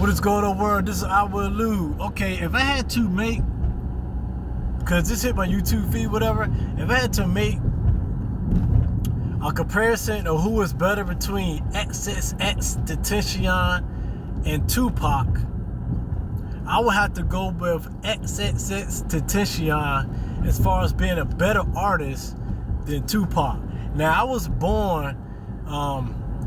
What is going on, world? This is I Will Lou. Okay, if I had to make, because this hit my YouTube feed, whatever, if I had to make a comparison of who was better between Xxxtentacion and Tupac, I would have to go with Xxxtentacion as far as being a better artist than Tupac. Now, I was born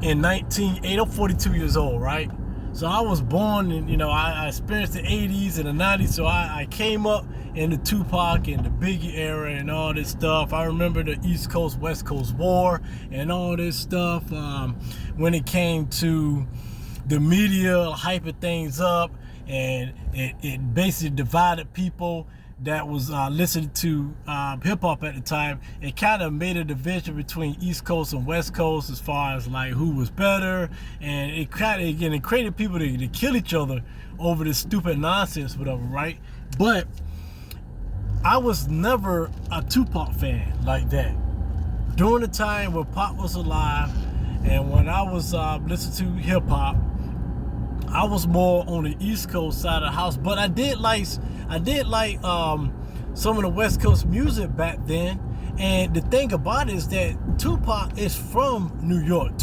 in 1980. I'm 42 years old, right? So I was born in, I experienced the 80s and the 90s. So I came up in the Tupac and the Biggie era and all this stuff. I remember the East Coast, West Coast war and all this stuff. When it came to the media hyping things up, and it basically divided people that was listening to hip-hop at the time. It kind of made a division between East Coast and West Coast as far as like who was better, and it created people to kill each other over this stupid nonsense, whatever, right? But I was never a Tupac fan like that. During the time when Pop was alive and when I was listening to hip-hop, I was more on the East Coast side of the house, but I did like some of the West Coast music back then. And the thing about it is that Tupac is from New York.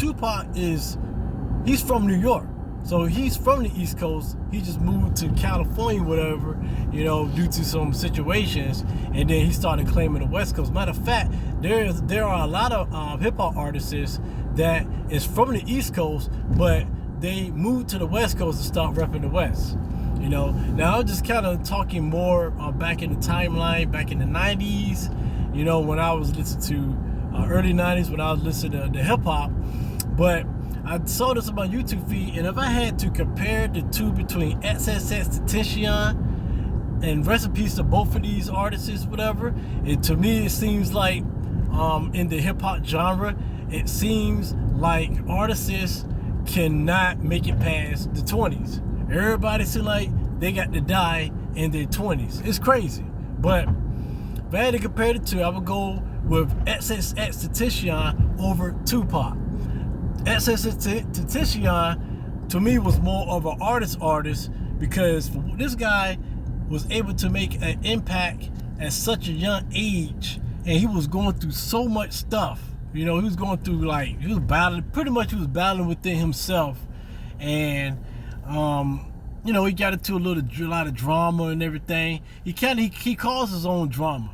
He's from New York, so he's from the East Coast. He just moved to California, whatever, due to some situations, and then he started claiming the West Coast. Matter of fact, there are a lot of hip hop artists that is from the East Coast, but they moved to the West Coast to start repping the West. Now I'm just kind of talking more back in the timeline, back in the 90s, when I was listening to early 90s, when I was listening to hip hop. But I saw this on my YouTube feed, and if I had to compare the two between Xxxtentacion, and rest in peace to both of these artists, whatever, to me it seems like in the hip hop genre, it seems like artists cannot make it past the 20s. Everybody seems like they got to die in their 20s. It's crazy. But if I had to compare the two, I would go with Xxxtentacion over Tupac. Xxxtentacion to me was more of an artist because this guy was able to make an impact at such a young age, and he was going through so much stuff. He was going through, he was battling within himself, and he got into a lot of drama and everything. He caused his own drama,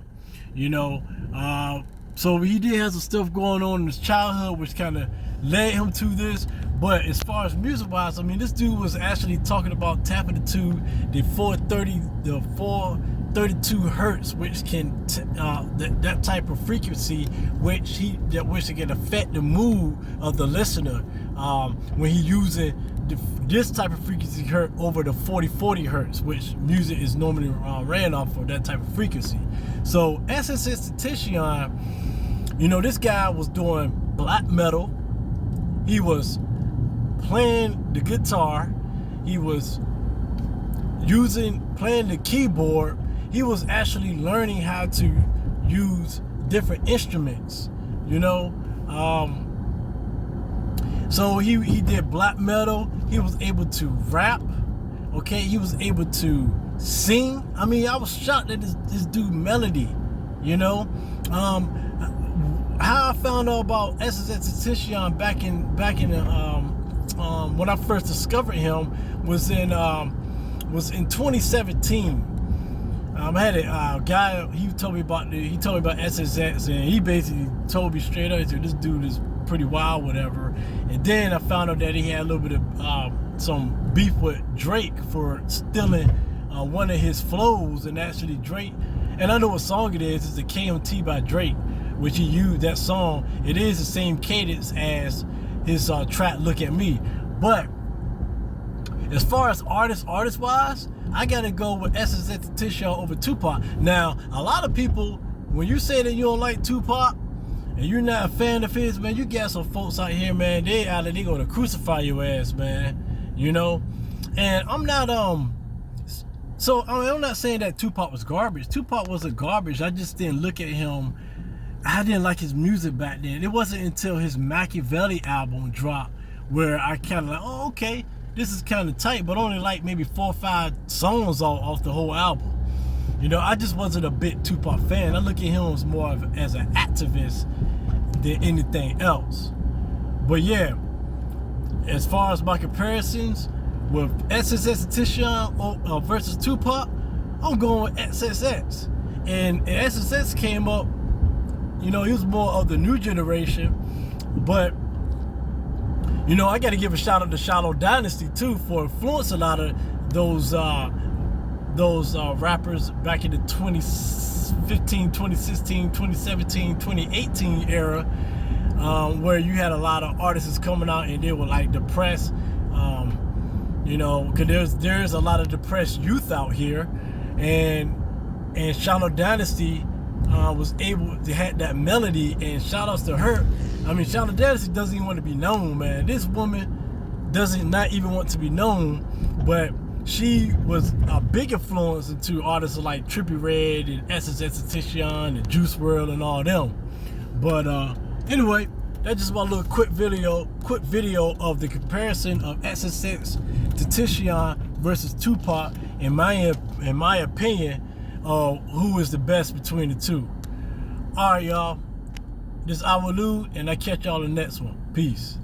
so he did have some stuff going on in his childhood which kind of led him to this. But as far as music wise, this dude was actually talking about tapping into the 432 hertz, which can that type of frequency, which it can affect the mood of the listener when he using this type of frequency hertz over the 40 hertz, which music is normally ran off of that type of frequency. So Xxxtentacion, this guy was doing black metal. He was playing the guitar. He was playing the keyboard. He was actually learning how to use different instruments, so he did black metal. He was able to rap, okay? He was able to sing. I was shocked at this dude melody, how I found out about Xxxtentacion back in the when I first discovered him was in 2017. I had a guy. He told me about Xxx, and he basically told me straight up, he said, this dude is pretty wild, whatever. And then I found out that he had a little bit of some beef with Drake for stealing one of his flows, and actually Drake. And I know what song it is. It's the KMT by Drake, which he used that song. It is the same cadence as his track "Look at Me." But as far as artist wise, I gotta go with Xxxtentacion over Tupac. Now, a lot of people, when you say that you don't like Tupac and you're not a fan of his, man, you got some folks out here, man, they gonna crucify your ass, man. And I'm not I'm not saying that Tupac was garbage. Tupac wasn't garbage. I just didn't look at him. I didn't like his music back then. It wasn't until his Machiavelli album dropped where I kind of like, oh, okay, this is kind of tight, but only like maybe 4 or 5 songs off the whole album. You know, I just wasn't a big Tupac fan. I look at him as more as an activist than anything else. But yeah, as far as my comparisons with Xxxtentacion versus Tupac, I'm going with XXX. And XXX came up, you know, he was more of the new generation, but you know, I got to give a shout out to Shallow Dynasty too for influencing a lot of those rappers back in the 2015, 2016, 2017, 2018 era, where you had a lot of artists coming out and they were like depressed, you know, because there's a lot of depressed youth out here, and Shallow Dynasty was able to have that melody, and shout outs to her. I mean, Shallow Dynasty doesn't even want to be known, man. This woman doesn't not even want to be known, but she was a big influence into artists like Trippie Redd and Xxxtentacion and Juice WRLD and all them. But anyway, that's just my little quick video of the comparison of Xxxtentacion versus Tupac, in my opinion, who is the best between the two. All right, y'all. This is Awalu, and I catch y'all in the next one. Peace.